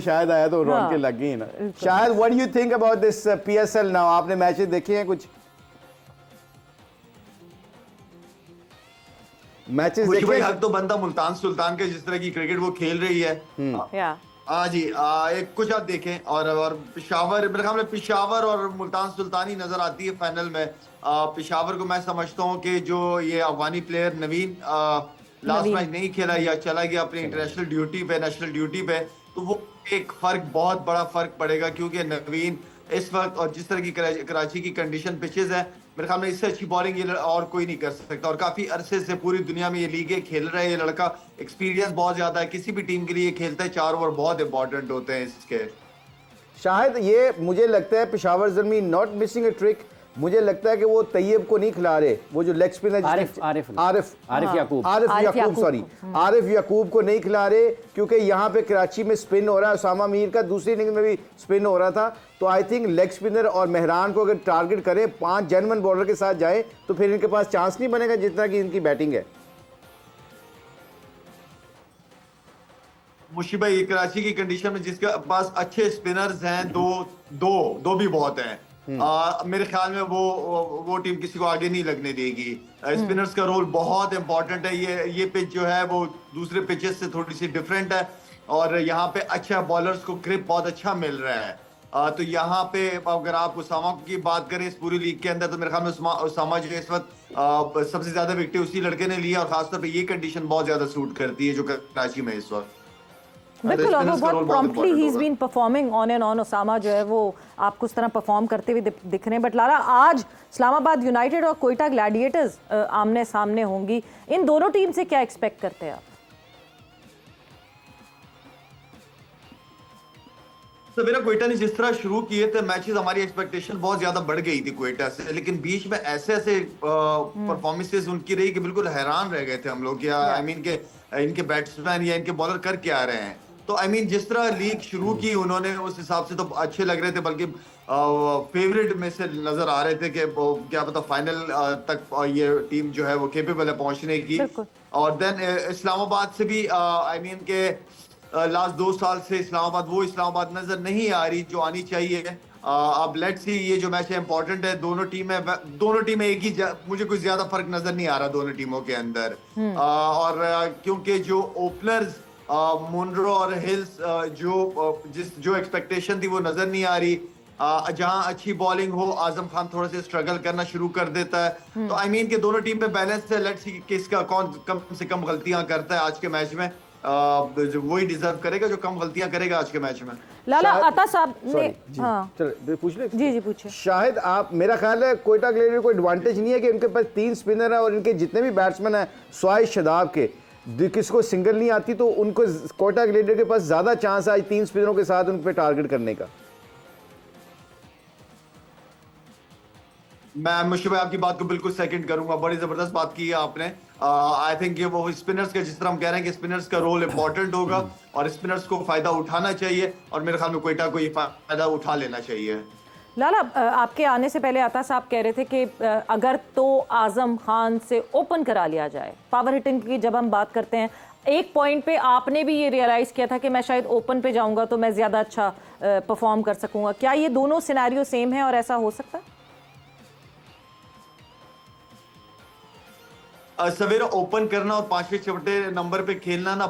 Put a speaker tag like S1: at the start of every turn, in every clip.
S1: शायद आया तो रौनकें लग गई ना। शायद what do you think about this PSL now? आपने मैचेस देखे हैं कुछ? मैचेस
S2: खुशी भाई,
S1: देखे?
S2: हक तो बनता मुल्तान सुल्तान के, जिस तरह की क्रिकेट वो खेल रही है। हाँ जी, एक कुछ आप देखें और पिशावर, मेरे ख्याल में पिशावर और मुल्तान सुल्तान ही नजर आती है फाइनल में। पिशावर को मैं समझता हूँ कि जो ये अफगानी प्लेयर नवीन लास्ट मैच नहीं खेला या चला गया अपनी इंटरनेशनल ड्यूटी पे, नेशनल ड्यूटी पे, तो वो एक फर्क, बहुत बड़ा फर्क पड़ेगा, क्योंकि नवीन इस वक्त और जिस तरह की कराची की कंडीशन पिचेस है, मेरे ख्याल में इससे अच्छी बॉलिंग ये और कोई नहीं कर सकता। और काफी अरसे से पूरी दुनिया में ये लीगें खेल रहा है ये लड़का, एक्सपीरियंस बहुत ज्यादा है, किसी भी टीम के लिए खेलता है, 4 ओवर बहुत इंपॉर्टेंट होते हैं इसके।
S1: शायद ये मुझे लगता है Peshawar जर्मी not missing a trick. मुझे लगता है कि वो तैयब को नहीं खिला रहे, वो जो लेग स्पिनर आरिफ याकूब को नहीं खिला रहे, क्योंकि यहाँ पे कराची में स्पिन हो रहा है। उसामा मीर का दूसरी इनिंग में भी स्पिन हो रहा था। तो आई थिंक लेग स्पिनर और मेहरान को अगर टारगेट करें, 5 जेन्युइन बॉलर के साथ जाए, तो फिर इनके पास चांस नहीं बनेगा जितना कि इनकी बैटिंग है।
S2: मुशी भाई, कराची की कंडीशन में जिसके पास अच्छे स्पिनर्स हैं, दो भी बहुत हैं। मेरे ख्याल में वो टीम किसी को आगे नहीं लगने देगी। स्पिनर्स का रोल बहुत इंपॉर्टेंट है। ये पिच जो है वो दूसरे पिचेस से थोड़ी सी डिफरेंट है, और यहाँ पे अच्छा बॉलर्स को ग्रिप बहुत अच्छा मिल रहा है। तो यहाँ पे अगर आप उसामा की बात करें इस पूरी लीग के अंदर, तो मेरे ख्याल में उसामा जो इस वक्त सबसे ज्यादा विकेट उसी लड़के ने लिया, और खासतौर पर ये कंडीशन बहुत ज्यादा सूट करती है जो कराची में इस वक्त।
S3: बिल्कुल, और वो बहुत promptly he is been performing on and on. Usama जो है वो आपको उस तरह परफॉर्म करते हुए दिख रहे हैं। बट लारा, आज इस्लामाबाद यूनाइटेड और कोयटा ग्लैडिएटर्स आमने सामने होंगी। इन दोनों टीम से क्या एक्सपेक्ट करते हैं आप?
S2: सवेरा, कोयटा ने जिस तरह शुरू किए थे मैचेस, हमारी एक्सपेक्टेशन बहुत ज्यादा बढ़ गई थी कोयटा से, लेकिन बीच में ऐसे ऐसे परफॉर्मेंसेस उनकी रही कि बिल्कुल हैरान रह गए थे हम लोग। या आई मीन के इनके बैट्समैन या इनके बॉलर कर क्या रहे हैं। तो आई मीन जिस तरह लीग शुरू की उन्होंने, उस हिसाब से तो अच्छे लग रहे थे, बल्कि फेवरेट में से नजर आ रहे थे कि क्या पता फाइनल तक ये टीम जो है वो केपेबल है पहुंचने की। और देन इस्लामाबाद से भी आई मीन के लास्ट 2 साल से इस्लामाबाद वो इस्लामाबाद नजर नहीं आ रही जो आनी चाहिए। अब लेट्स सी, ये जो मैच है इंपॉर्टेंट है। दोनों टीमें एक ही, मुझे कुछ ज्यादा फर्क नजर नहीं आ रहा दोनों टीमों के अंदर। और क्योंकि जो ओपनर्स मुनरो और हिल्स, जो एक्सपेक्टेशन थी वो नजर नहीं आ रही। जहां अच्छी बॉलिंग हो, आजम खान थोड़ा सा स्ट्रगल करना शुरू कर देता है। तो आई मीन के दोनों टीम पे बैलेंस है। लेट्स सी किसका कौन कम से कम गलतियां करता है आज के मैच में। वही डिजर्व करेगा जो कम गलतियां करेगा आज के मैच में।
S3: लाला, अता साहब ने
S1: पूछ ले।
S3: जी पूछे।
S1: शायद आप, मेरा ख्याल है कोयटा ग्लैडिएटर को एडवांटेज नहीं है कि उनके पास 3 स्पिनर है, और इनके जितने भी बैट्समैन हैं स्वाय शदाब के, किसी को सिंगल नहीं आती, तो उनको कोयटा ग्लैडिएटर के पास ज्यादा चांस है आज 3 स्पिनरों के साथ उन पे टारगेट करने का।
S2: मैं मुश्किल आपकी बात को बिल्कुल सेकंड करूंगा। बड़ी जबरदस्त बात की है आपने। आई थिंक ये वो स्पिनर्स का, जिस तरह हम कह रहे हैं कि स्पिनर्स का रोल इंपॉर्टेंट होगा और स्पिनर्स को फायदा उठाना चाहिए, और मेरे ख्याल में कोयटा को ये फायदा उठा लेना चाहिए।
S3: लाला, आपके आने से पहले अता साहब कह रहे थे कि अगर तो आजम खान से ओपन करा लिया जाए, पावर हिटिंग की जब हम बात करते हैं, एक पॉइंट पे आपने भी ये रियलाइज़ किया था कि मैं शायद ओपन पे जाऊंगा तो मैं ज़्यादा अच्छा परफॉर्म कर सकूंगा। क्या ये दोनों सिनेरियो सेम है और ऐसा हो सकता है?
S2: सवेरा ओपन करना और 5वें 6वें नंबर पे खेलना ना,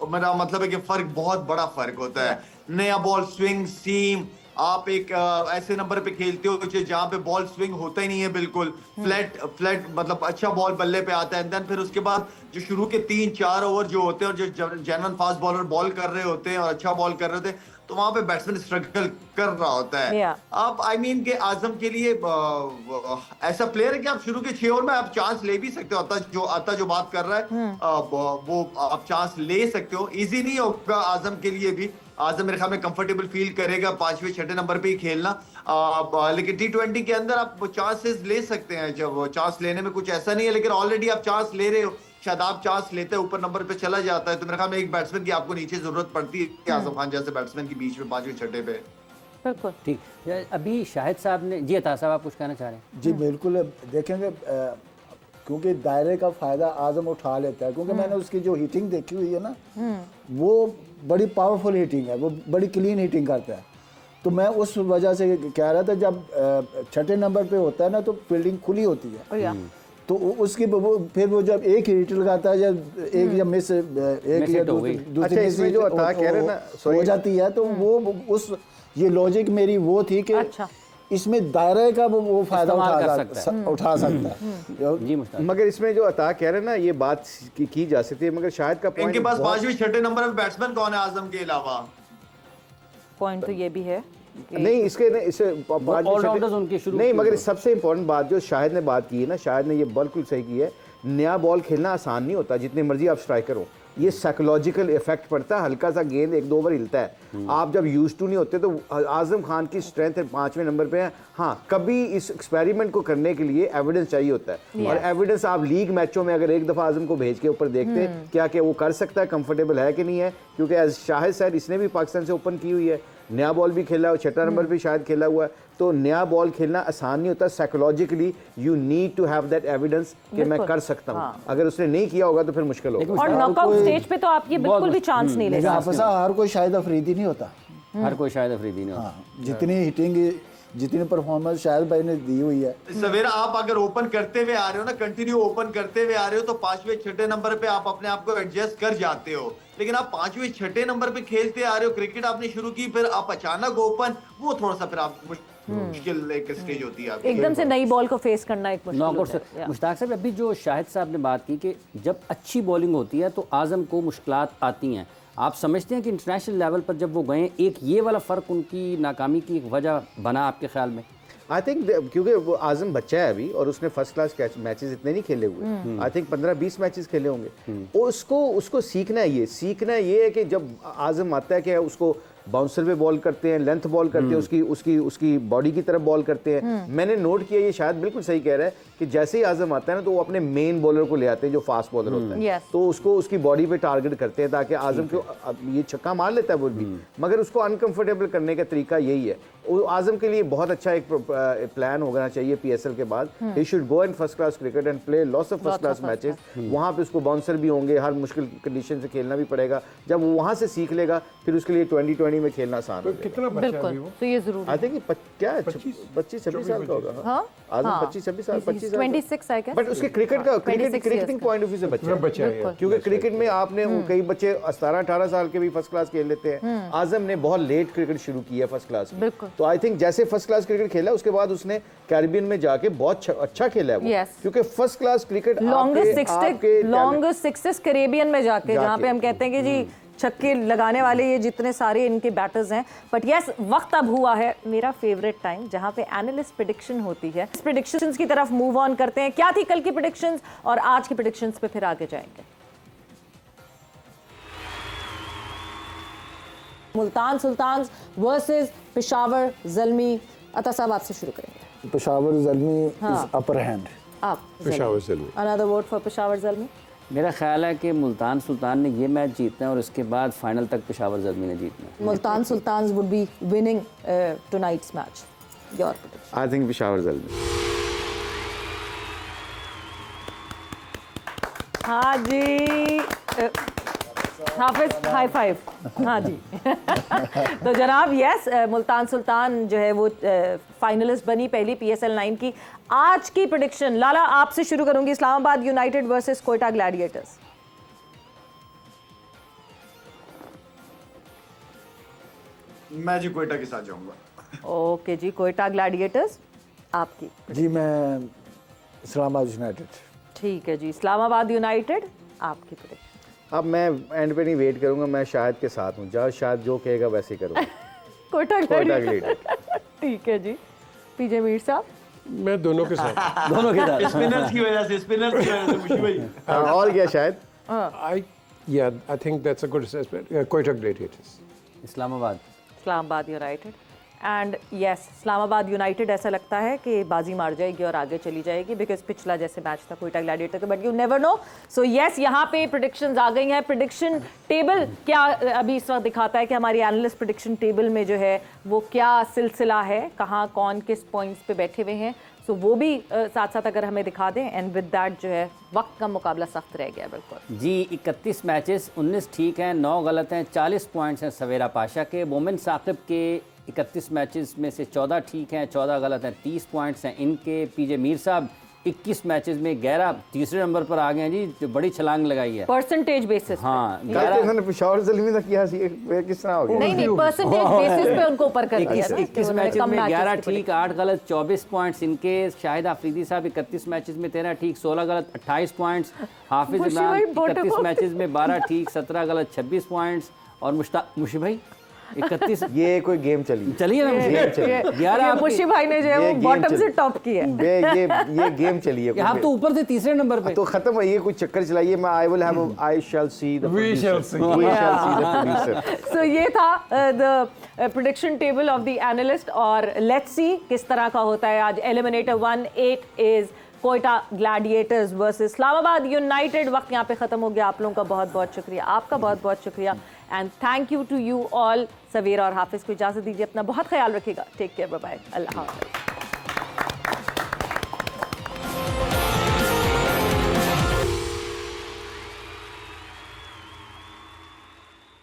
S2: मेरा मतलब है कि फर्क, बहुत बड़ा फर्क होता है। नया बॉल स्विंग सीम, आप एक ऐसे नंबर पे खेलते हो जहां पे बॉल स्विंग होता ही नहीं है, बिल्कुल फ्लैट मतलब अच्छा बॉल बल्ले पे आता है। देन फिर उसके बाद जो शुरू के 3-4 ओवर जो होते हैं और जो जेन्युइन फास्ट बॉलर बॉल कर रहे होते हैं और अच्छा बॉल कर रहे होते हैं, तो वहां पे बैट्समैन स्ट्रगल कर रहा होता है। अब आई मीन के आजम के लिए ऐसा प्लेयर है कि आप शुरू के 6 ओवर में आप चांस ले भी सकते हो। आता जो बात कर रहा है वो आप चांस ले सकते हो। इजी नहीं होगा आजम के लिए भी। आजम मेरे ख्याल में कंफर्टेबल फील करेगा 5वें 6वें नंबर पे ही खेलना। लेकिन T20 के अंदर आप चांसेस ले सकते हैं। जब चांस लेने में कुछ ऐसा नहीं है, लेकिन ऑलरेडी आप चांस ले रहे हो, शायद आप चांस लेते हैं ऊपर नंबर पे चला जाता है, तो मेरे ख्याल में एक बैट्समैन की आपको नीचे जरूरत पड़ती है आजम खान जैसे बैट्समैन की बीच में 5वें 6वें पे।
S3: बिल्कुल
S4: ठीक। अभी शाहिद साहब ने, जी अता साहब आप कुछ कहना चाह रहे हैं?
S5: जी बिल्कुल, देखेंगे
S4: क्योंकि दायरे का फ़ायदा आज़म उठा लेता है, क्योंकि मैंने उसकी जो हीटिंग देखी हुई है ना, वो बड़ी पावरफुल हीटिंग है, वो बड़ी क्लीन हीटिंग करता है। तो मैं उस वजह से कह रहा था, जब छठे नंबर पे होता है ना तो फील्डिंग खुली होती है, तो उसकी फिर वो जब एक हिट लगाता है, जब एक जब मिस एक या दूसरी
S1: अच्छा, इसमें जो अता कह रहे हैं ना,
S4: हो जाती है, तो वो उस ये लॉजिक मेरी वो थी कि
S3: अच्छा।
S4: इसमें दायरे का वो फायदा उठा सकता है।
S5: जी मुश्ताक,
S1: मगर इसमें जो अता कह रहे हैं ना, ये बात की जा सकती है, मगर शायद का
S2: इनके पास 5वें 6ठे नंबर पे बैट्समैन कौन है आजम के अलावा?
S3: पॉइंट तो ये भी है
S1: नहीं, इससे
S5: ऑलराउंडर्स उनके शुरू
S1: नहीं, मगर सबसे इंपॉर्टेंट बात जो शाहिद ने बात की है ना, शाहिद ने ये बिल्कुल सही की है। नया बॉल खेलना आसान नहीं होता, जितनी मर्जी आप स्ट्राइकर हो, ये साइकोलॉजिकल इफेक्ट पड़ता है। हल्का सा गेंद एक दो बार हिलता है, आप जब यूज टू नहीं होते। तो आजम खान की स्ट्रेंथ है 5वें नंबर पे है। हाँ, कभी इस एक्सपेरिमेंट को करने के लिए एविडेंस चाहिए होता है, और एविडेंस आप लीग मैचों में अगर एक दफा आजम को भेज के ऊपर देखते क्या क्या वो कर सकता है, कंफर्टेबल है कि नहीं है। क्योंकि एज शाहिद सैद इसने भी पाकिस्तान से ओपन की हुई है, नया बॉल भी खेला है, 6ठा नंबर भी शायद खेला हुआ है। तो नया बॉल खेलना आसान नहीं होता, psychologically you need to have that evidence कि मैं कर सकता हूँ। अगर उसने नहीं किया होगा तो फिर मुश्किल होगा।
S3: और नॉकआउट स्टेज पे तो आप ये बिल्कुल भी चांस नहीं ले सकते।
S4: हर कोई शाहिद अफरीदी नहीं होता।
S5: हर कोई शायद अफरीदी नहीं होता।
S4: हाँ, जितनी हिटिंग, जितनी परफॉर्मेंस शाहिद भाई ने दी हुई है।
S2: सवेरा आप अगर ओपन करते हुए आ रहे हो ना, कंटिन्यू ओपन करते हुए आ रहे हो, तो 5वें 6ठे नंबर पे आप अपने आप को एडजस्ट कर जाते हो। लेकिन आप 5वें 6ठे नंबर पे खेलते आ रहे हो, क्रिकेट आपने शुरू की, फिर आप अचानक ओपन, वो थोड़ा सा फिर आप मुश्किल एक स्टेज होती है आपकी।
S3: एकदम से नई बॉल को फेस करना एक मुश्किल
S5: नॉकआउट
S3: होता
S5: से
S3: है।
S5: मुश्ताक साहब, अभी जो शाहिद साहब ने बात की कि जब अच्छी बॉलिंग होती है तो आजम को मुश्किलात आती हैं, आप समझते हैं कि इंटरनेशनल लेवल पर जब वो गए, एक ये वाला फ़र्क उनकी नाकामी की वजह बना आपके ख्याल में?
S1: आई थिंक क्योंकि वो आजम बच्चा है अभी, और उसने फर्स्ट क्लास मैचेस इतने नहीं खेले हुए। आई थिंक 15-20 मैचेस खेले होंगे। उसको सीखना है ये कि जब आजम आता है कि उसको बाउंसर पे बॉल करते हैं, लेंथ बॉल करते हैं, उसकी बॉडी की तरफ बॉल करते हैं। मैंने नोट किया, ये शायद बिल्कुल सही कह रहा है कि जैसे ही आजम आता है ना, तो वो अपने मेन बॉलर को ले आते हैं जो फास्ट बॉलर होता है।
S3: Yes.
S1: तो उसको उसकी बॉडी पे टारगेट करते हैं ताकि आजम को, ये छक्का मार लेता है वो भी, मगर उसको अनकंफर्टेबल करने का तरीका यही है। आजम के लिए बहुत अच्छा एक प्लान होना चाहिए पीएसएल के बाद। He should go in first class cricket and play lots of first class matches. वहाँ पे उसको बाउंसर भी होंगे, हर मुश्किल कंडीशन से खेलना भी पड़ेगा। जब वो वहाँ से सीख लेगा, फिर उसके लिए 2020 में खेलना आसान होगा।
S6: कितना बच्चा है अभी वो?
S3: तो ये जरूर
S1: आई थिंक क्या है, 25-26 साल का होगा।
S3: हाँ?
S1: आजम
S3: हाँ।
S1: 25-26 साल, 25 साल
S3: 26 आई गेस।
S1: बट उसके क्रिकेटिंग पॉइंट ऑफ व्यू से बच्चा है।
S6: बच्चा है
S1: क्योंकि क्रिकेट में आपने कई बच्चे 17-18 साल के भी फर्स्ट क्लास खेल लेते हैं। आजम ने बहुत लेट क्रिकेट शुरू किया फर्स्ट क्लास में।
S3: बिल्कुल।
S1: तो आई थिंक जैसे फर्स्ट क्लास क्रिकेट खेला, उसके बाद उसने कैरिबियन में जाके बहुत अच्छा खेला है वो।
S3: Yes.
S1: क्योंकि first class cricket
S3: longest sixes Caribbean में जाके, जहाँ पे हम कहते हैं कि जी छक्के लगाने वाले ये जितने सारे इनके बैटर्स हैं। बट यस, वक्त अब हुआ है मेरा फेवरेट टाइम, जहाँ पे एनालिस्ट प्रेडिक्शन होती है। इस प्रेडिक्शंस की तरफ मूव ऑन करते हैं। क्या थी कल की प्रेडिक्शंस और आज की प्रेडिक्शंस पे फिर आगे जाएंगे। मुल्तान सुल्तान्स वर्सेस पेशावर ज़ल्मी। अता साहब आपसे शुरू करेंगे।
S4: Peshawar Zalmi is upper hand.
S3: आप
S6: Peshawar Zalmi.
S3: Another vote for Peshawar Zalmi.
S5: मेरा ख्याल है कि मुल्तान सुल्तान ने ये मैच जीतना है और इसके बाद फाइनल तक पेशावर ज़ल्मी ने जीतना है।
S3: Multan Sultans would be winning tonight's match. Your prediction.
S1: I think Peshawar Zalmi.
S3: हाँ जी, हाफिज हाई फाइव। हाँ जी। तो जनाब यस, मुल्तान सुल्तान जो है वो फाइनलिस्ट बनी पहली PSL 9 की। आज की प्रेडिक्शन लाला आपसे शुरू करूंगी। Islamabad United versus Quetta Gladiators.
S2: मैं जी कोयटा के साथ जाऊंगा।
S3: ओके जी, कोयटा ग्लैडिएटर्स आपकी।
S4: जी मैं इस्लामाबाद यूनाइटेड।
S3: ठीक है जी, इस्लामाबाद यूनाइटेड आपकी प्रेडिक्शन।
S1: अब मैं एंड पे नहीं वेट करूंगा, मैं शाहिद के साथ हूँ। जहाँ शायद जो कहेगा वैसे ही करूँगा।
S3: कोयटा
S1: ग्लैडिएटर्स।
S3: ग्लैडिएटर्स। ठीक है जी, पीजे मीर साहब।
S6: मैं दोनों के साथ।
S5: दोनों के साथ।
S2: स्पिनर्स की वजह से मुशी भाई।
S1: और क्या शायद
S6: I think that's a good assessment. Quite a Gladiators.
S5: Islamabad.
S3: Islamabad United. And yes Islamabad United ऐसा लगता है कि बाजी मार जाएगी और आगे चली जाएगी बिकॉज पिछला जैसे मैच था कोयटा ग्लैडिएटर का, but you never know. So yes यहाँ पे प्रेडिक्शंस आ गई हैं। प्रेडिक्शन टेबल क्या अभी इस वक्त दिखाता है कि हमारी एनालिस्ट प्रेडिक्शन टेबल में जो है वो क्या सिलसिला है, कहाँ कौन किस पॉइंट्स पे बैठे हुए हैं, सो वो भी साथ साथ अगर हमें दिखा दें। एंड विद दैट जो है वक्त का मुकाबला सख्त रह गया बिल्कुल
S5: जी। 31 मैचेस, 19 ठीक हैं, 9 गलत हैं, 40 पॉइंट्स हैं सवेरा पाशा के। मोमिन साकिब के 31 मैचेस में से 14 ठीक हैं, 14 गलत हैं, 30 पॉइंट्स हैं इनके। पीजे मीर साहब 21 मैचेस में 11 तीसरे नंबर पर आ गए हैं जी, जो बड़ी छलांग लगाई है
S3: परसेंटेज बेसिस।
S5: हाँ,
S1: कल तो इन्होंने पेशावर जलमी तक किया सी, किस तरह हो गया?
S3: नहीं परसेंटेज बेसिस पे उनको ऊपर कर दिया
S5: 21 मैचेस में 11 ठीक, 8 गलत, 24 पॉइंट्स इनके। शाहिद आफरीदी साहब 31 मैचेस में 13 ठीक, 16 गलत, 28 पॉइंट्स। हाफिज इमरान 31 मैचेस में 12 ठीक, 17 गलत, 26 पॉइंट्स। और मुशी भाई 31
S1: ये कोई गेम चली
S5: चलिए ना
S3: ये मुशी भाई ने जो है वो बॉटम से टॉप किया है।
S1: ये गेम चली है।
S5: आप तो ऊपर थे तीसरे नंबर पे
S1: तो खत्म है, ये कोई चक्कर चलाइए। मैं I shall see the
S6: We shall see.
S1: Producer.
S3: So ये था the prediction table of the analyst. और लेट्स सी किस तरह का होता है आज। Eliminator 1 8 is Quetta gladiators versus Islamabad united. वक्त यहाँ पे खत्म हो गया। आप लोगों का बहुत बहुत शुक्रिया, आपका बहुत बहुत शुक्रिया and thank you to you all. Savera और हाफिज को इजाजत दीजिए, अपना बहुत ख्याल रखिएगा। टेक केयर, बाय बाय, अल्लाह हाफ़िज़।